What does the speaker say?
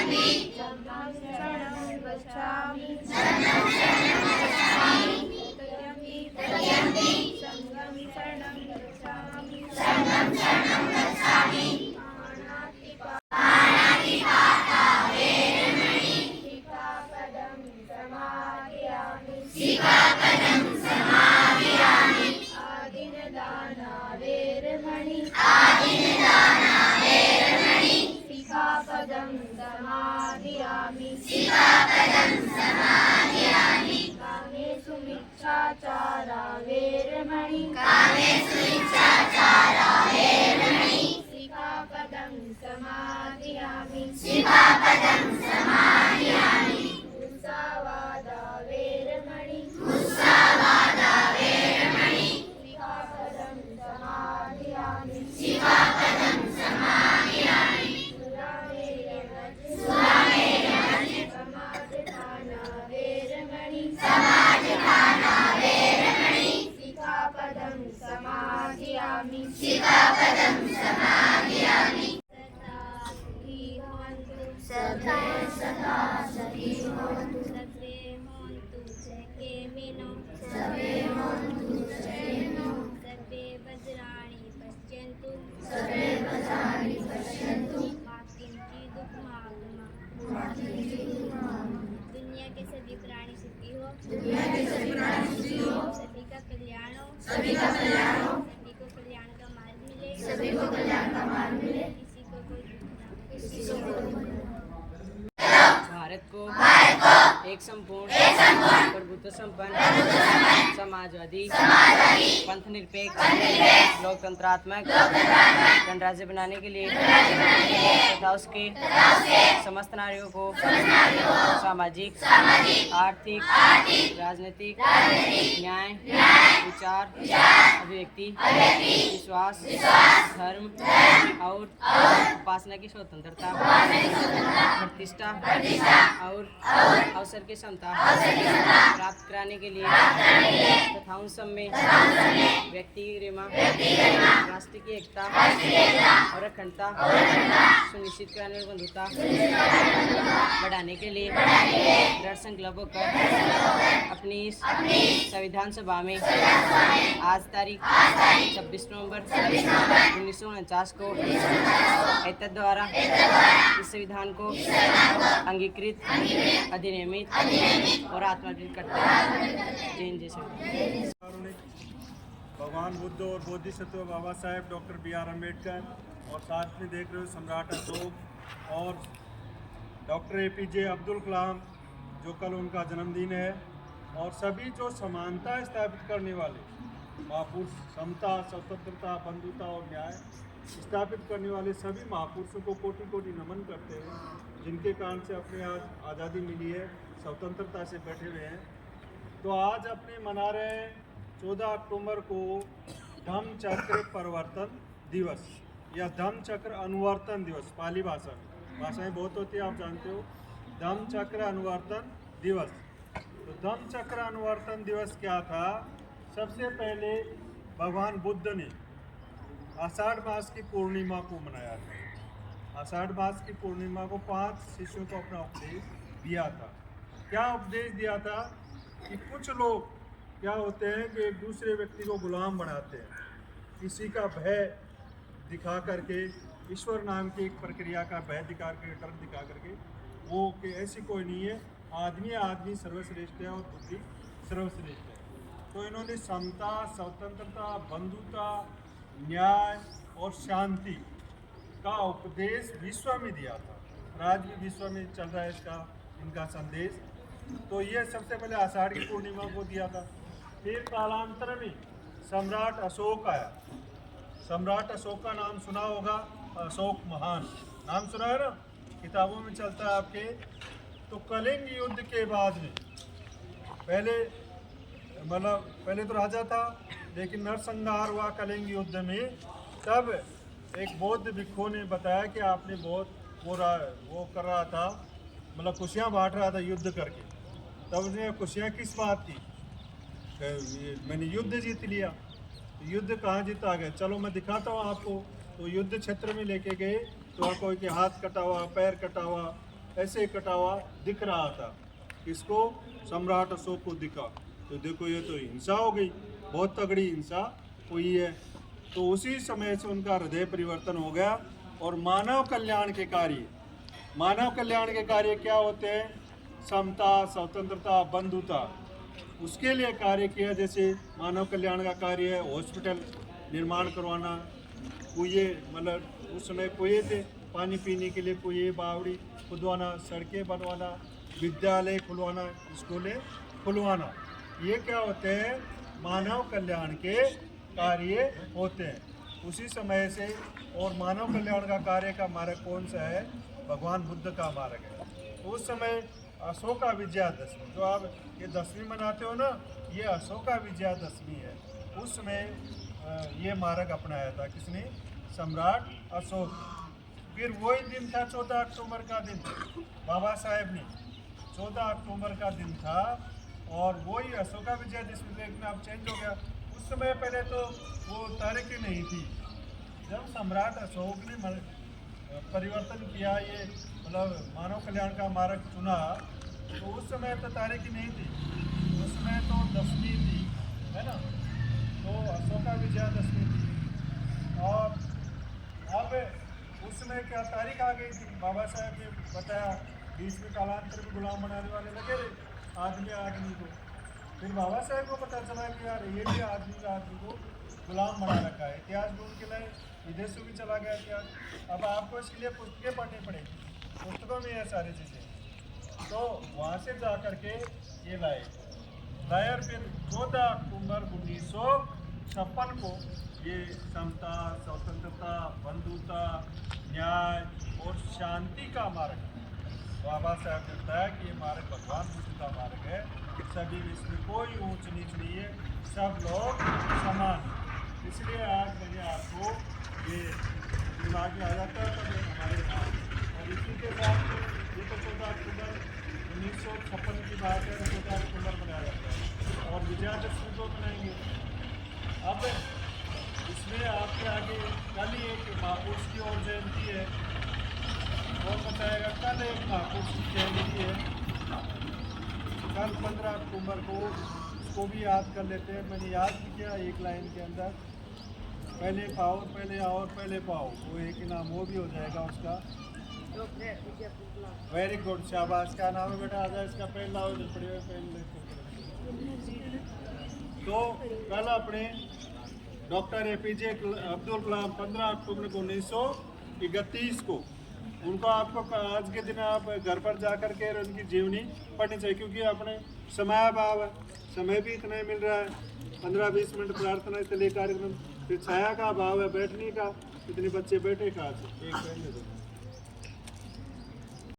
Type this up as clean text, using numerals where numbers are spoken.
धम्मं शरणं गच्छामि तथ्यमपि संघं शरणं गच्छामि पाणातिपाता वेरमणि सिक्खापदं समादयामि आदिनदाना वेरमणि सिक्खापदं समादयामि कामेषु मिच्छाचारा वेरमणि सिक्खापदं समादयामि मुसावादा वेरमणि सिक्खापदं समादयामि समाजदाना वेरमणि सिक्खापदं समादयामि सदा सुखी भवन्तु सर्वे भवन्तु जयकेमिनो सर्वे भद्राणि पश्यन्तु मा किञ्चित् दुःखमागमः दुनिया के सभी प्राणी सुखी हो सभी का कल्याण हो सभी को कल्याण का मार्ग मिले किसी को कोई दुख ना हो। भारत को एक संपूर्ण प्रभुत्व संपन्न समाजवादी पंथ निरपेक्ष लोकतंत्रात्मक गणराज्य बनाने के लिए तथा उसके समस्त नागरिकों को सामाजिक आर्थिक राजनीतिक न्याय विचार अभिव्यक्ति विश्वास धर्म और उपासना की स्वतंत्रता प्रतिष्ठा और अवसर की क्षमता प्राप्त कराने के लिए तथा उन सब में व्यक्ति की गरिमा राष्ट्र की एकता और अखंडता सुनिश्चित कराने और बंधुता बढ़ाने के लिए दृढ़ संकल्प होकर अपनी इस संविधान सभा में आज तारीख 26 नवंबर 1949 को एतद द्वारा इस संविधान को अंगीकृत अधिनियमित और आत्मनिर्भर करते हैं। जय श्री भगवान बुद्ध और बोधिसत्व बाबा साहेब डॉक्टर B.R. अम्बेडकर और साथ में देख रहे हो सम्राट अशोक और डॉक्टर APJ अब्दुल कलाम जो कल उनका जन्मदिन है और सभी जो समानता स्थापित करने वाले महापुरुष समता स्वतंत्रता बंधुता और न्याय स्थापित करने वाले सभी महापुरुषों को कोटि कोटि नमन करते हैं जिनके कारण से अपने आज आज़ादी मिली है स्वतंत्रता से बैठे हुए हैं। तो आज अपने मना रहे हैं 14 अक्टूबर को धम्म चक्र परिवर्तन दिवस या धम्म चक्र अनुवर्तन दिवस। पाली भाषाएं बहुत होती है, आप जानते हो। धम्म चक्र अनुवर्तन दिवस। तो धम्म चक्र अनुवर्तन दिवस क्या था? सबसे पहले भगवान बुद्ध ने आषाढ़ मास की पूर्णिमा को मनाया था। आषाढ़ मास की पूर्णिमा को 5 शिष्यों को अपना उपदेश दिया था। क्या उपदेश दिया था कि कुछ लोग क्या होते हैं कि एक दूसरे व्यक्ति को गुलाम बनाते हैं, किसी का भय दिखा करके, ईश्वर नाम की एक प्रक्रिया का भय दिखा करके, डर दिखा करके, वो कि ऐसी कोई नहीं है, आदमी सर्वश्रेष्ठ है और बुद्धि सर्वश्रेष्ठ है। तो इन्होंने समता स्वतंत्रता बंधुता न्याय और शांति का उपदेश विश्व में दिया था। आज भी विश्व में चल रहा है इनका संदेश। तो ये सबसे पहले आषाढ़ की पूर्णिमा को दिया था। फिर कालांतर में सम्राट अशोक आया। सम्राट अशोक का नाम सुना होगा, अशोक महान नाम सुना है ना, किताबों में चलता है आपके। तो कलिंग युद्ध के बाद में पहले तो राजा था, लेकिन नरसंहार हुआ कलिंग युद्ध में। तब एक बौद्ध भिक्षु ने बताया कि आपने बहुत वो कर रहा था, मतलब खुशियाँ बांट रहा था युद्ध करके। तब उसने खुशियाँ किस बात की? मैंने युद्ध जीत लिया। युद्ध कहाँ जीता गया? चलो मैं दिखाता हूँ आपको। तो युद्ध क्षेत्र में लेके गए तो कोई के हाथ कटा हुआ, पैर कटा हुआ, ऐसे कटा हुआ दिख रहा था। किसको? सम्राट अशोक को दिखा। तो देखो ये तो हिंसा हो गई, बहुत तगड़ी हिंसा हुई है। तो उसी समय से उनका हृदय परिवर्तन हो गया और मानव कल्याण के कार्य, मानव कल्याण के कार्य क्या होते हैं? समता, स्वतंत्रता, बंधुता, उसके लिए कार्य किया। जैसे मानव कल्याण का कार्य है हॉस्पिटल निर्माण करवाना, कुएं, मतलब उस समय कुएं थे, पानी पीने के लिए कुएं, बावड़ी खुदवाना, सड़कें बनवाना, विद्यालय खुलवाना, स्कूलें खुलवाना, ये क्या होते हैं? मानव कल्याण के कार्य होते हैं उसी समय से। और मानव कल्याण का कार्य का मार्ग कौन सा है? भगवान बुद्ध का मार्ग है। उस समय अशोका विजयादशमी, जो आप ये दशमी मनाते हो ना, ये अशोका विजयादशमी है। उस समय ये मार्ग अपनाया था किसने? सम्राट अशोक। फिर वही दिन था 14 अक्टूबर का दिन, बाबा साहेब ने 14 अक्टूबर का दिन था और वही अशोका विजयादशमी, लेकिन अब चेंज हो गया। उस समय पहले तो वो तारीख ही नहीं थी। जब सम्राट अशोक ने परिवर्तन किया, ये मतलब मानव कल्याण का मार्ग चुना, तो उस समय तो तारीख ही नहीं थी, उस समय तो दशमी थी, है ना? तो अशोका विजयादशमी थी। और अब उस समय क्या तारीख आ गई थी? बाबा साहब ने बताया, बीच में कालांतर में गुलाम बनाने वाले लगे रहे आदमी को। फिर बाबा साहब को पता चला कि यार ये भी आदमी को गुलाम बना रखा है। इतिहास भी उनके लिए विदेशों में चला गया इतिहास। अब आपको इसके लिए पुस्तकें पढ़नी पड़ेगी, पुस्तकों में ये सारी चीज़ें। तो वहाँ से जा कर के ये लाए और फिर 14 अक्टूबर 1956 को ये समता, स्वतंत्रता, बंधुता, न्याय और शांति का मार्ग बाबा साहब ने बताया कि ये मार्ग भगवान बुद्ध का मार्ग है। सभी, इसमें कोई ऊंच नीच नहीं है, सब लोग समान हैं। इसलिए आज मैंने आपको ये दिमाग में आ जाता है तो हमारे यहाँ। और इसी के साथ ये तो 14 अक्टूबर 1956 की बात है, 14 अक्टूबर मनाया जाता है और विजयादशमी को मनाएंगे। अब इसमें आपके आगे कल ही एक महापुरुष की और जयंती है, कौन बताएगा? कल एक महापुरुष की जयंती है, कल 15 अक्टूबर को, उसको भी याद कर लेते हैं। मैंने याद भी किया एक लाइन के अंदर, पहले पाओ, पहले आओ, पहले पाओ, वो एक नाम वो भी हो जाएगा उसका। वेरी गुड, शाबाश। क्या नाम है बेटा? आजा इसका पेन लाओ, पड़े हुए पेन लेते। तो कल अपने डॉक्टर APJ अब्दुल कलाम 15 अक्टूबर 1931 को, उनको आपको आज के दिन आप घर पर जा कर के उनकी जीवनी पढ़नी चाहिए, क्योंकि अपने समयाभाव है, समय भी इतना ही मिल रहा है। 15-20 मिनट प्रार्थना इसलिए कार्यक्रम, फिर छाया का अभाव है बैठने का, इतने बच्चे बैठे कहाँ से? एक पेन दे दो।